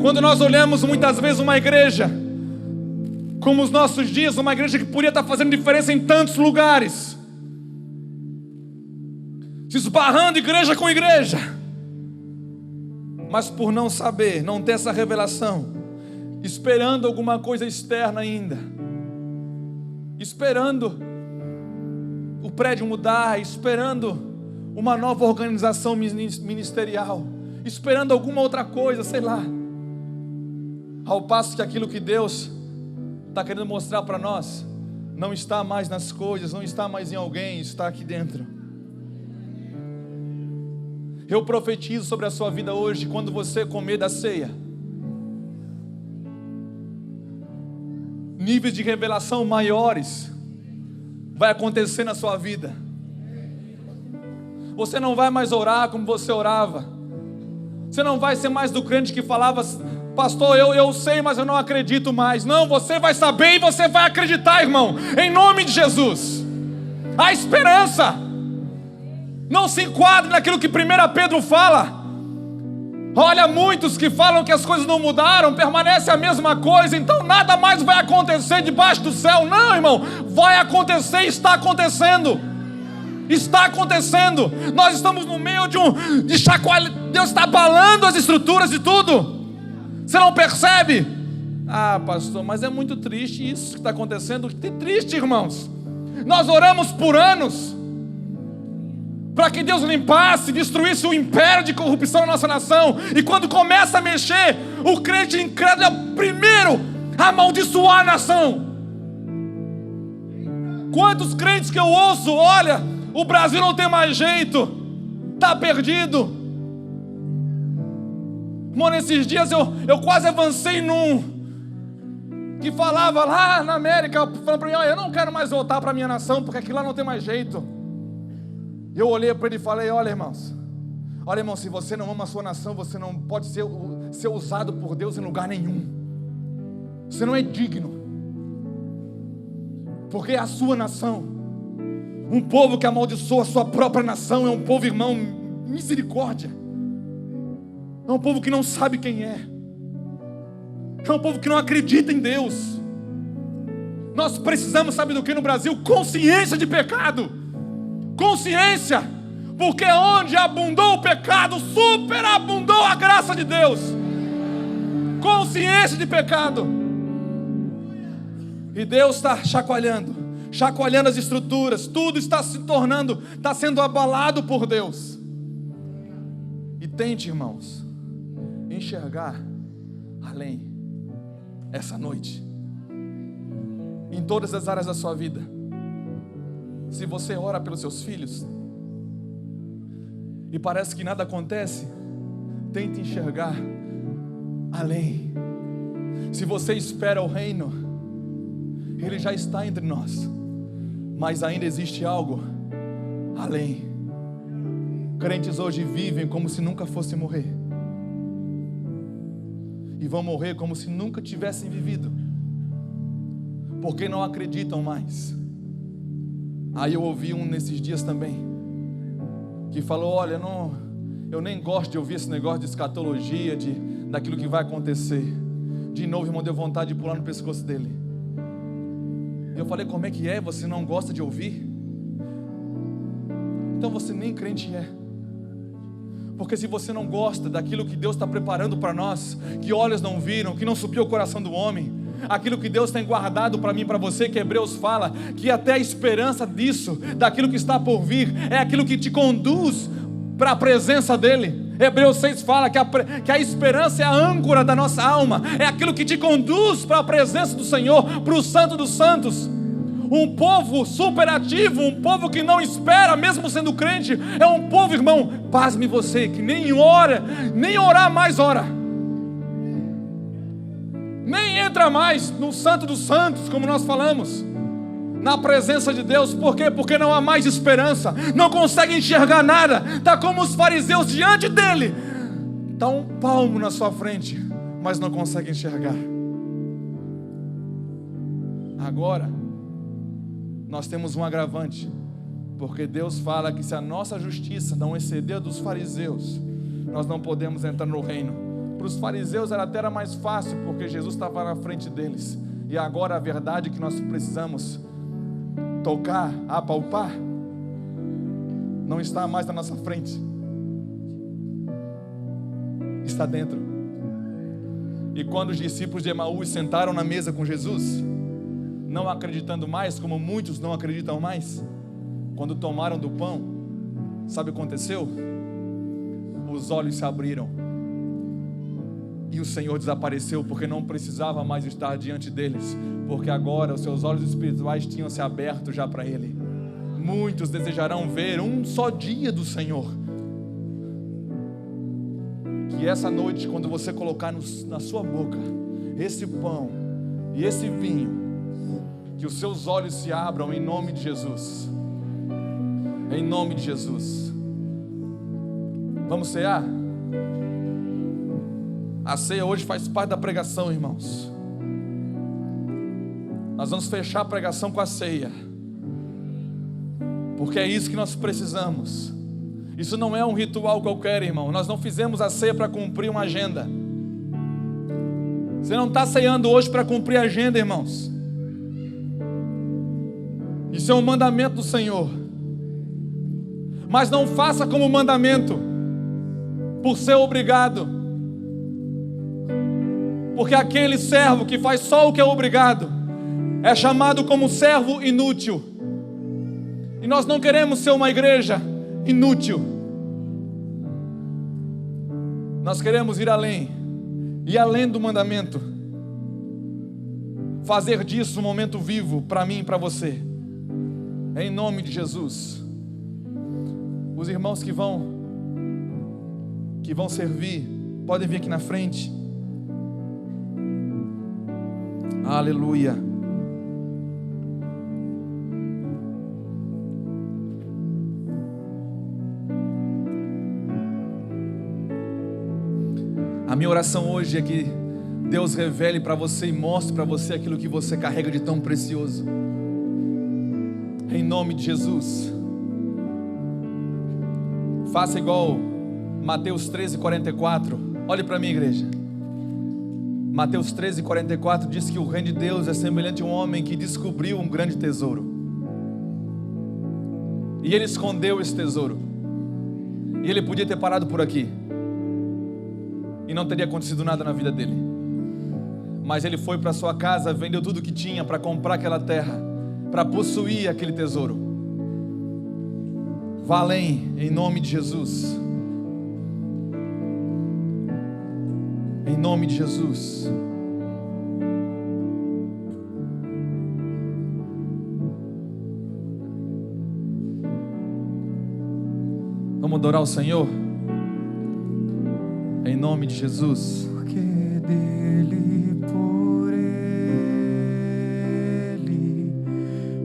Quando nós olhamos muitas vezes uma igreja, como os nossos dias, uma igreja que podia estar fazendo diferença em tantos lugares, se esbarrando igreja com igreja, mas por não saber, não ter essa revelação, esperando alguma coisa externa ainda, esperando o prédio mudar, esperando uma nova organização ministerial, esperando alguma outra coisa, sei lá, ao passo que aquilo que Deus está querendo mostrar para nós não está mais nas coisas, não está mais em alguém, está aqui dentro. Eu profetizo sobre a sua vida hoje, quando você comer da ceia, níveis de revelação maiores vai acontecer na sua vida. Você não vai mais orar como você orava. Você não vai ser mais do crente que falava: pastor, eu sei, mas eu não acredito mais. Não, você vai saber e você vai acreditar, irmão, em nome de Jesus. Há esperança. Não se enquadre naquilo que 1 Pedro fala. Olha, muitos que falam que as coisas não mudaram, permanece a mesma coisa, então nada mais vai acontecer debaixo do céu. Não, irmão, vai acontecer, está acontecendo. Está acontecendo. Nós estamos no meio de chacoalho. Deus está abalando as estruturas de tudo. Você não percebe? Ah, pastor, mas é muito triste isso que está acontecendo. Que triste, irmãos. Nós oramos por anos para que Deus limpasse, destruísse o império de corrupção na nossa nação. E quando começa a mexer, o crente incrédulo é o primeiro a amaldiçoar a nação. Quantos crentes que eu ouço: olha, o Brasil não tem mais jeito, está perdido. Irmão, nesses dias eu quase avancei num que falava lá na América, falando para mim: olha, eu não quero mais voltar para a minha nação, porque aqui lá não tem mais jeito. Eu olhei para ele e falei: olha, irmão, se você não ama a sua nação, você não pode ser usado por Deus em lugar nenhum. Você não é digno, porque é a sua nação. Um povo que amaldiçoa a sua própria nação é um povo, irmão, misericórdia. É um povo que não sabe quem é. É um povo que não acredita em Deus. Nós precisamos, sabe do que no Brasil? Consciência de pecado. Consciência, porque onde abundou o pecado, superabundou a graça de Deus. Consciência de pecado. E Deus está chacoalhando as estruturas. Tudo está se tornando, está sendo abalado por Deus. E tente, irmãos, enxergar além essa noite, em todas as áreas da sua vida. Se você ora pelos seus filhos e parece que nada acontece, tente enxergar além. Se você espera o reino, ele já está entre nós, mas ainda existe algo além. Crentes hoje vivem como se nunca fossem morrer, e vão morrer como se nunca tivessem vivido, porque não acreditam mais. Aí eu ouvi um nesses dias também, que falou: olha, eu nem gosto de ouvir esse negócio de escatologia, daquilo que vai acontecer. De novo, irmão, deu vontade de pular no pescoço dele. E eu falei: como é que é? Você não gosta de ouvir? Então você nem crente é. Porque se você não gosta daquilo que Deus está preparando para nós, que olhos não viram, que não subiu ao coração do homem, aquilo que Deus tem guardado para mim e para você, que Hebreus fala, que até a esperança disso, daquilo que está por vir, é aquilo que te conduz para a presença dEle. Hebreus 6 fala que a esperança é a âncora da nossa alma, é aquilo que te conduz para a presença do Senhor, para o Santo dos Santos. Um povo superativo, um povo que não espera, mesmo sendo crente, é um povo, irmão, pasme você, que nem ora, nem orar mais ora, nem entra mais no Santo dos Santos, como nós falamos, na presença de Deus. Por quê? Porque não há mais esperança, não consegue enxergar nada, está como os fariseus diante dele, está um palmo na sua frente, mas não consegue enxergar. Agora, nós temos um agravante, porque Deus fala que se a nossa justiça não exceder dos fariseus, nós não podemos entrar no reino. Para os fariseus até era mais fácil, porque Jesus estava na frente deles, e agora a verdade que nós precisamos tocar, apalpar, não está mais na nossa frente, está dentro. E quando os discípulos de Emaús sentaram na mesa com Jesus, não acreditando mais, como muitos não acreditam mais, quando tomaram do pão, sabe o que aconteceu? Os olhos se abriram e o Senhor desapareceu, porque não precisava mais estar diante deles, porque agora os seus olhos espirituais tinham se aberto já para Ele. Muitos desejarão ver um só dia do Senhor. Que essa noite, quando você colocar na sua boca esse pão e esse vinho, que os seus olhos se abram em nome de Jesus. Em nome de Jesus. Vamos cear? A ceia hoje faz parte da pregação, irmãos. Nós vamos fechar a pregação com a ceia, porque é isso que nós precisamos. Isso não é um ritual qualquer, irmão. Nós não fizemos a ceia para cumprir uma agenda. Você não está ceando hoje para cumprir a agenda, irmãos. Isso é um mandamento do Senhor. Mas não faça como mandamento, por ser obrigado. Porque aquele servo que faz só o que é obrigado é chamado como servo inútil. E nós não queremos ser uma igreja inútil. Nós queremos ir além do mandamento, fazer disso um momento vivo para mim e para você. Em nome de Jesus. Os irmãos que vão servir, podem vir aqui na frente. Aleluia. A minha oração hoje é que Deus revele para você e mostre para você aquilo que você carrega de tão precioso. Em nome de Jesus. Faça igual Mateus 13:44. Olhe para mim, igreja. Mateus 13:44 diz que o reino de Deus é semelhante a um homem que descobriu um grande tesouro. E ele escondeu esse tesouro. E ele podia ter parado por aqui e não teria acontecido nada na vida dele. Mas ele foi para sua casa, vendeu tudo que tinha para comprar aquela terra, para possuir aquele tesouro. Vá além, em nome de Jesus. Em nome de Jesus. Vamos adorar o Senhor? Em nome de Jesus. Porque dele, por ele,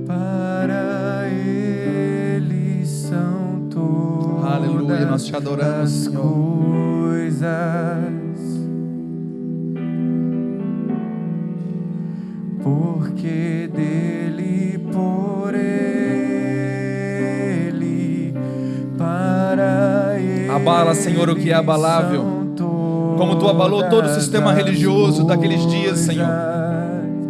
para ele são todas. Aleluia, nós te adoramos, as Senhor. coisas. Porque dele, por ele, para ele. Abala, Senhor, o que é abalável, como tu abalou todo o sistema religioso daqueles dias, Senhor.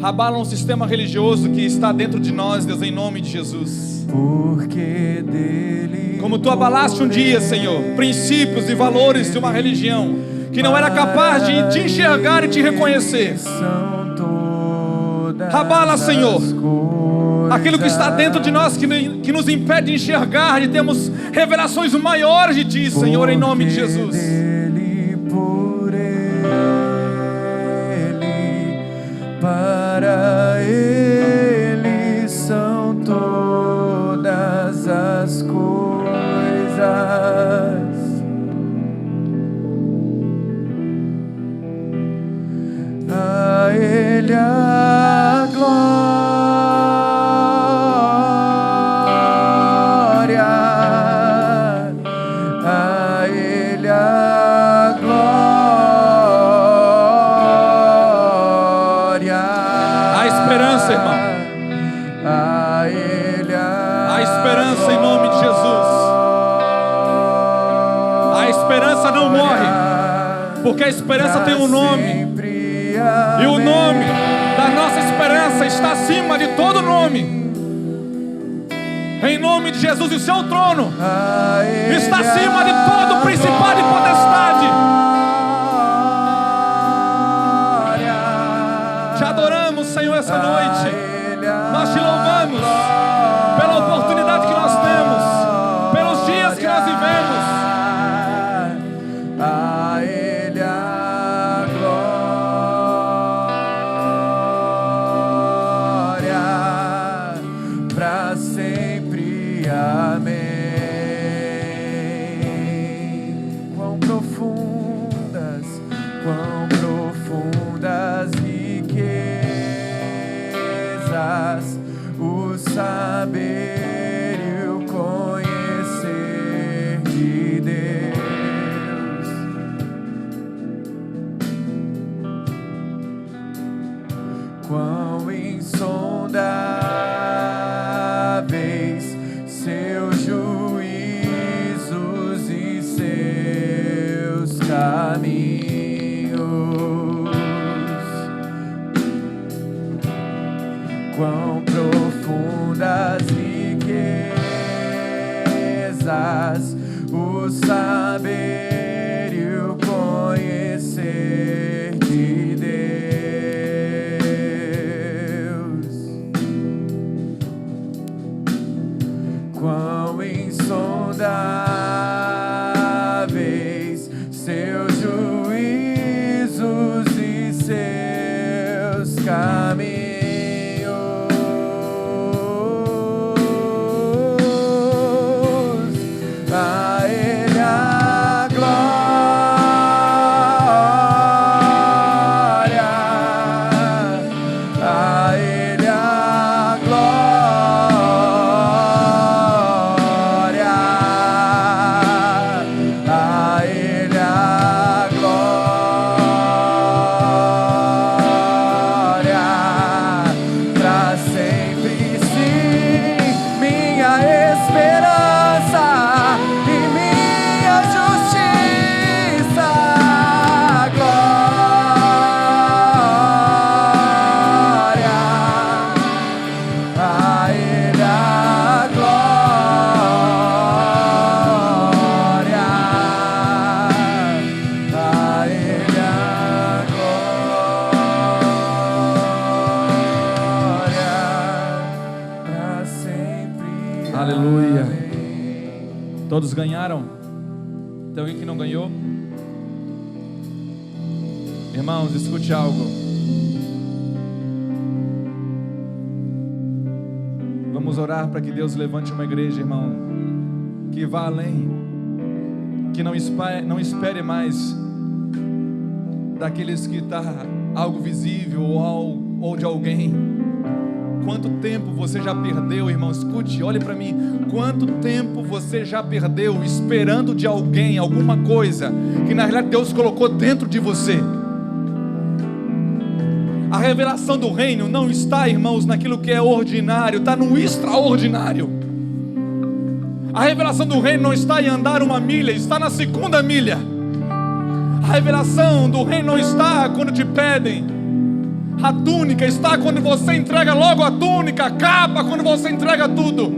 Abala um sistema religioso que está dentro de nós, Deus, em nome de Jesus. Porque dele, Como tu abalaste um dia, Senhor, princípios e valores de uma religião que não era capaz de te enxergar e te reconhecer. Abala, Senhor, aquilo que está dentro de nós que nos impede de enxergar, de termos revelações maiores de Ti, Senhor, em nome de Jesus. Dele, por ele, para ele são Ele a glória, a Ele a glória. Há esperança, irmão. A Ele Há esperança em nome de Jesus. A esperança não morre, porque a esperança tem um nome. E o nome da nossa esperança está acima de todo nome. Em nome de Jesus, e o seu trono está acima de todo principado e potestade. Te adoramos, Senhor, essa noite. Nós te louvamos pela oportunidade que nós temos, pelos dias que nós vivemos. A Ele a glória, pra sempre. Amém. Quão profundas riquezas, o saber e o conhecer de Deus. Quão insondáveis seus juízos e seus caminhos. Quão profundas riquezas, o saber e o conhecer de Deus. Quão insondáveis seus juízos e seus caminhos. A Ele a glória, a Ele a glória, a Ele a glória, pra sempre. Sim, minha esperança e minha justiça. Glória, a Ele a glória, a Ele a glória, pra sempre. Aleluia. Amém. Todos ganharam? Tem alguém que não ganhou? Irmãos, escute algo. Vamos orar para que Deus levante uma igreja, irmão, que vá além, que não espere mais daqueles que está algo visível ou de alguém. Quanto tempo você já perdeu, irmão? Escute, olhe para mim. Quanto tempo você já perdeu esperando de alguém alguma coisa que na realidade Deus colocou dentro de você? A revelação do reino não está, irmãos, naquilo que é ordinário, está no extraordinário. A revelação do reino não está em andar uma milha, está na segunda milha. A revelação do reino não está quando te pedem a túnica, está quando você entrega logo a túnica, a capa, quando você entrega tudo.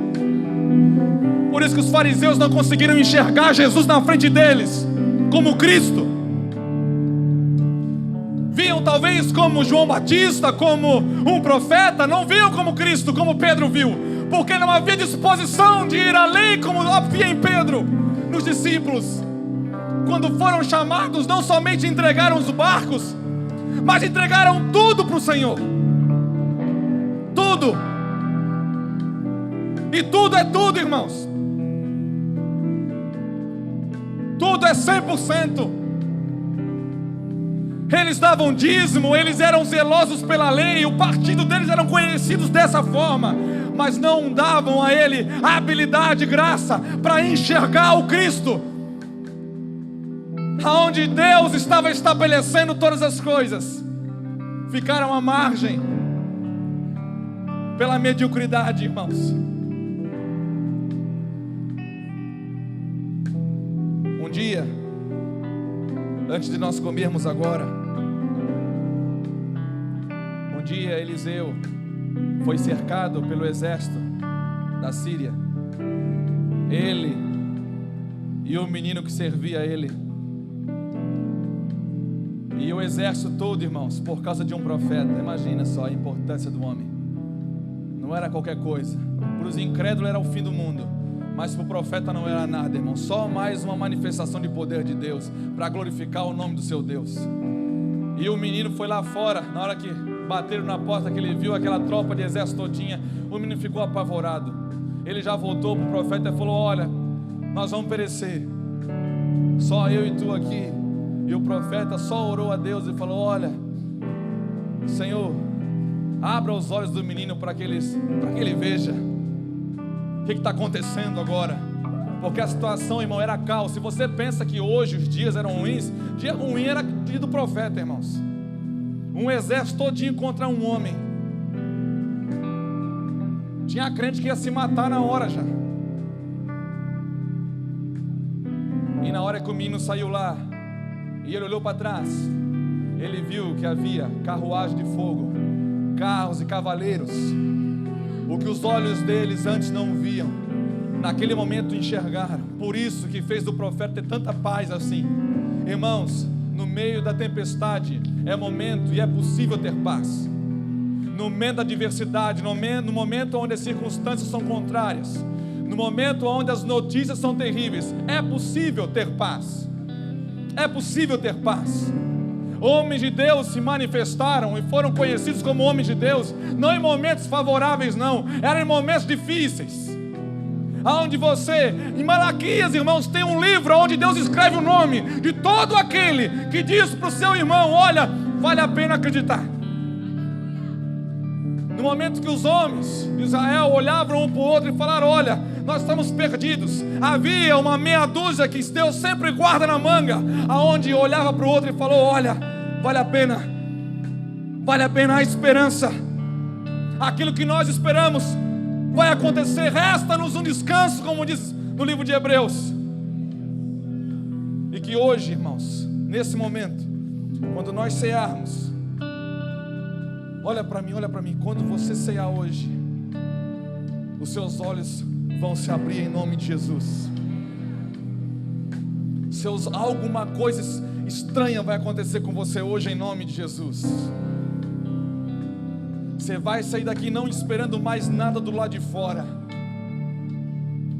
Por isso que os fariseus não conseguiram enxergar Jesus na frente deles como Cristo. Viam talvez como João Batista, como um profeta, não viam como Cristo, como Pedro viu, porque não havia disposição de ir além como havia em Pedro, nos discípulos. Quando foram chamados, não somente entregaram os barcos, mas entregaram tudo para o Senhor. Tudo. E tudo é tudo, irmãos. Tudo é 100%. Eles davam dízimo, eles eram zelosos pela lei, o partido deles eram conhecidos dessa forma, mas não davam a ele a habilidade, graça para enxergar o Cristo, aonde Deus estava estabelecendo todas as coisas. Ficaram à margem pela mediocridade, irmãos. Um dia, antes de nós comermos agora, um dia Eliseu foi cercado pelo exército da Síria, ele e o menino que servia a ele, e o exército todo, irmãos, por causa de um profeta. Imagina só a importância do homem. Não era qualquer coisa. Para os incrédulos era o fim do mundo, mas para o profeta não era nada, irmão. Só mais uma manifestação de poder de Deus, para glorificar o nome do seu Deus. E o menino foi lá fora. Na hora que bateram na porta, que ele viu aquela tropa de exército todinha, o menino ficou apavorado. Ele já voltou para o profeta e falou: olha, nós vamos perecer, só eu e tu aqui. E o profeta só orou a Deus e falou: olha, Senhor, abra os olhos do menino para que ele veja o que está acontecendo agora. Porque a situação, irmão, era caos. Se você pensa que hoje os dias eram ruins, dia ruim era dia do profeta, irmãos. Um exército todinho contra um homem. Tinha crente que ia se matar na hora já. E na hora que o menino saiu lá e ele olhou para trás, ele viu que havia carruagem de fogo, carros e cavaleiros. O que os olhos deles antes não viam, naquele momento enxergaram. Por isso que fez do profeta ter tanta paz assim. Irmãos, no meio da tempestade é momento e é possível ter paz. No momento da adversidade, no momento onde as circunstâncias são contrárias, no momento onde as notícias são terríveis, é possível ter paz. É possível ter paz. Homens de Deus se manifestaram e foram conhecidos como homens de Deus, não em momentos favoráveis, não, eram em momentos difíceis. Aonde você, em Malaquias, irmãos, tem um livro onde Deus escreve o nome de todo aquele que diz para o seu irmão: olha, vale a pena acreditar. No momento que os homens de Israel olhavam um para o outro e falaram: olha, nós estamos perdidos, havia uma meia dúzia que Deus sempre guarda na manga, aonde olhava para o outro e falou: olha, vale a pena a esperança. Aquilo que nós esperamos vai acontecer, resta-nos um descanso, como diz no livro de Hebreus. E que hoje, irmãos, nesse momento, quando nós cearmos, olha para mim, quando você cear hoje, os seus olhos vão se abrir em nome de Jesus. Alguma coisa estranha vai acontecer com você hoje em nome de Jesus. Você vai sair daqui não esperando mais nada do lado de fora.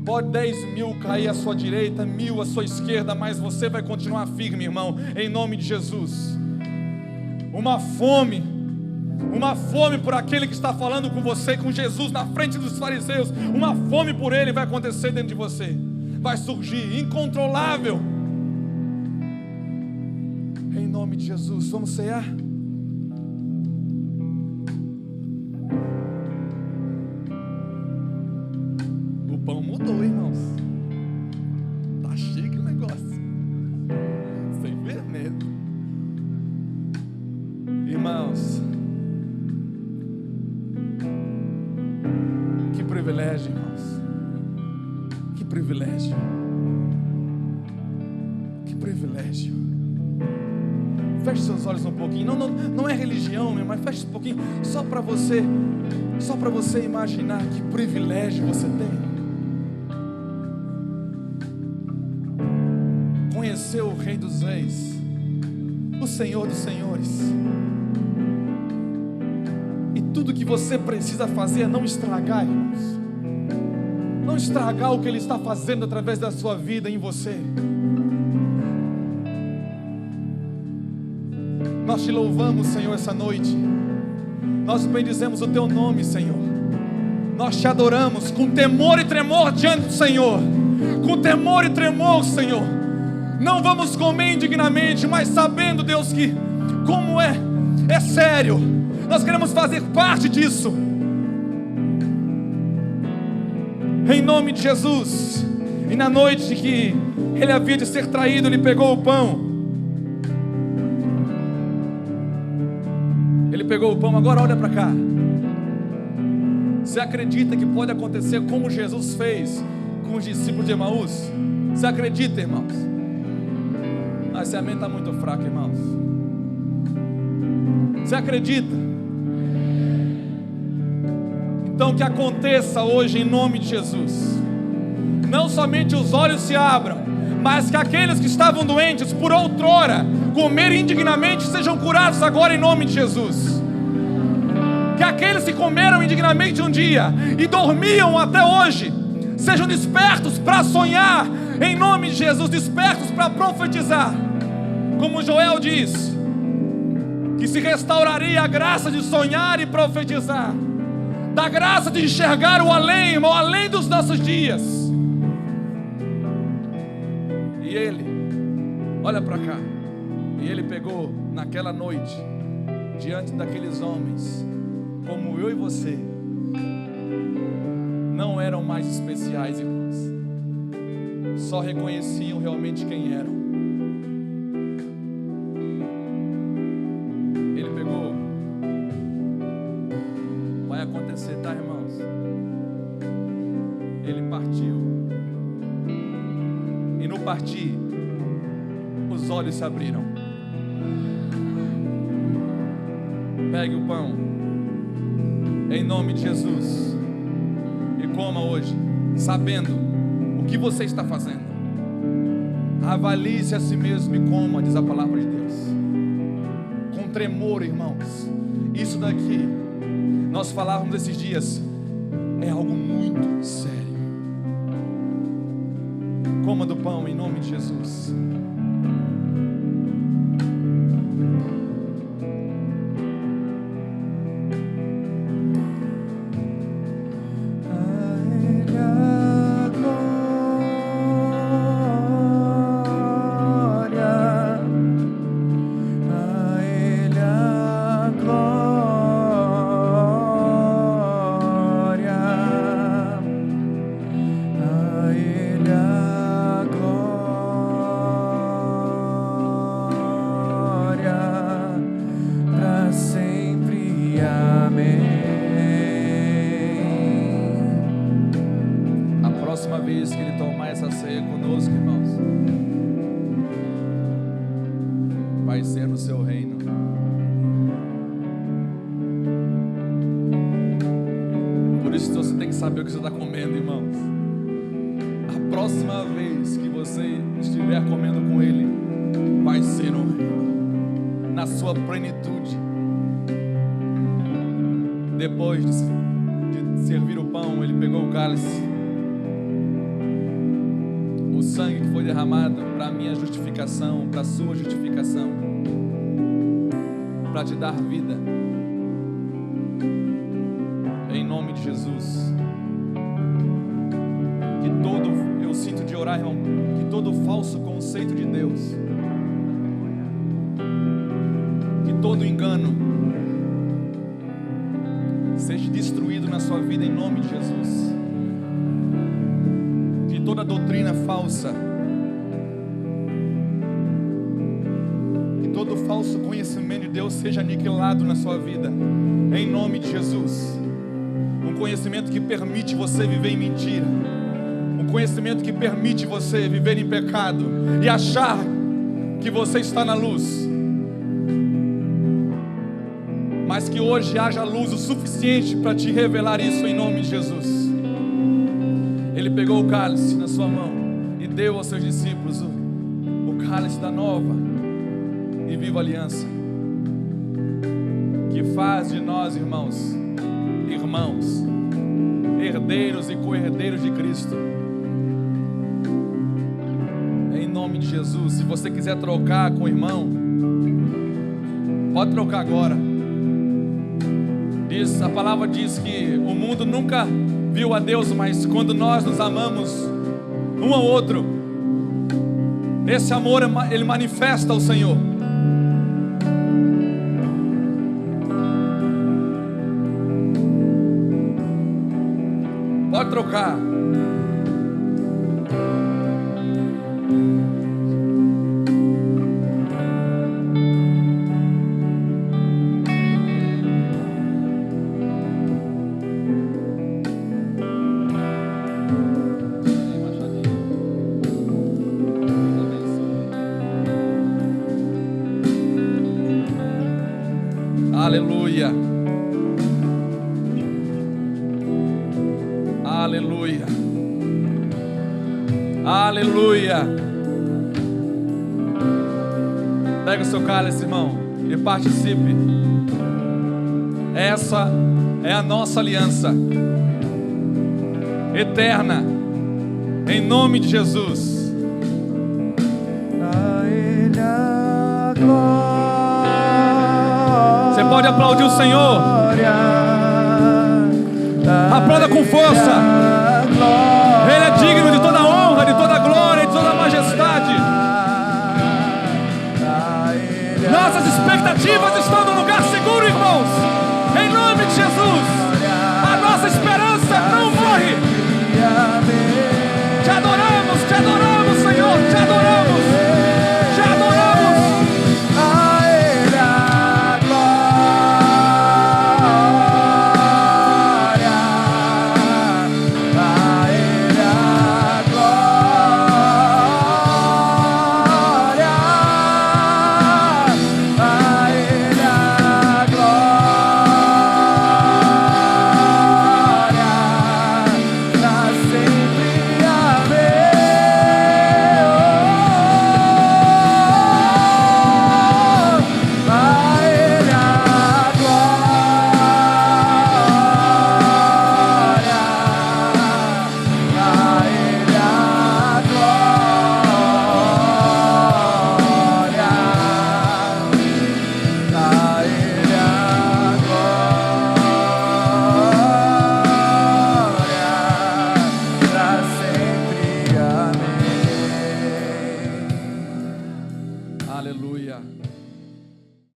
Pode 10.000 cair à sua direita, 1.000 à sua esquerda, mas você vai continuar firme, irmão, em nome de Jesus. Uma fome por aquele que está falando com você, com Jesus na frente dos fariseus. Uma fome por ele vai acontecer dentro de você, vai surgir, incontrolável, em nome de Jesus. Vamos cear? O pão mudou, irmãos. Tá chique o negócio, sem vermelho. Irmãos, que privilégio, irmãos. Que privilégio. Que privilégio. Feche seus olhos um pouquinho. Não é religião, mas feche um pouquinho, só para você imaginar que privilégio você tem. Conhecer o Rei dos Reis, o Senhor dos Senhores. E tudo que você precisa fazer é não estragar, irmãos. Não estragar o que Ele está fazendo através da sua vida em você. Nós te louvamos, Senhor, essa noite. Nós bendizemos o Teu nome, Senhor. Nós te adoramos com temor e tremor diante do Senhor. Com temor e tremor, Senhor. Não vamos comer indignamente, mas sabendo, Deus, que como é sério. Nós queremos fazer parte disso. Em nome de Jesus. E na noite que ele havia de ser traído, ele pegou o pão. Ele pegou o pão. Agora olha para cá. Você acredita que pode acontecer como Jesus fez com os discípulos de Emaús? Você acredita, irmãos? Esse amém está muito fraco, irmãos. Você acredita? Então que aconteça hoje em nome de Jesus. Não somente os olhos se abram, mas que aqueles que estavam doentes por outrora comerem indignamente sejam curados agora em nome de Jesus. Que aqueles que comeram indignamente um dia e dormiam até hoje sejam despertos para sonhar em nome de Jesus, despertos para profetizar. Como Joel diz, que se restauraria a graça de sonhar e profetizar, da graça de enxergar o além, irmão, além dos nossos dias. E ele, olha para cá, e ele pegou naquela noite, diante daqueles homens, como eu e você, não eram mais especiais, irmãos, só reconheciam realmente quem eram. Ele pegou, vai acontecer, tá, irmãos? Ele partiu, e no partir, os olhos se abriram. Pegue o pão, em nome de Jesus, e coma hoje, sabendo o que você está fazendo. Avalie-se a si mesmo e coma, diz a palavra de Deus, com tremor, irmãos. Isso daqui, nós falávamos esses dias, é algo muito sério. Coma do pão em nome de Jesus. Saber o que você está comendo, irmãos. A próxima vez que você estiver comendo com Ele, vai ser no reino, na sua plenitude. Depois de servir o pão, Ele pegou o cálice, o sangue que foi derramado para a minha justificação, para a sua justificação, para te dar vida. Em nome de Jesus. Eu sinto de orar, irmão, que todo falso conceito de Deus, que todo engano seja destruído na sua vida em nome de Jesus. Que toda doutrina falsa, que todo falso conhecimento de Deus seja aniquilado na sua vida em nome de Jesus. Um conhecimento que permite você viver em mentira, um conhecimento que permite você viver em pecado e achar que você está na luz, mas que hoje haja luz o suficiente para te revelar isso em nome de Jesus. Ele pegou o cálice na sua mão e deu aos seus discípulos o cálice da nova e viva aliança, que faz de nós, irmãos, herdeiros e co-herdeiros de Cristo. Em nome de Jesus. Se você quiser trocar com o irmão, pode trocar agora. A palavra diz que o mundo nunca viu a Deus, mas quando nós nos amamos um ao outro, esse amor ele manifesta ao Senhor. trocar. Aleluia. Aleluia. Aleluia. Pega o seu cálice, irmão, e participe. Essa é a nossa aliança eterna, em nome de Jesus. A Ele a glória. Você pode aplaudir o Senhor. Aplauda com força. Ele é digno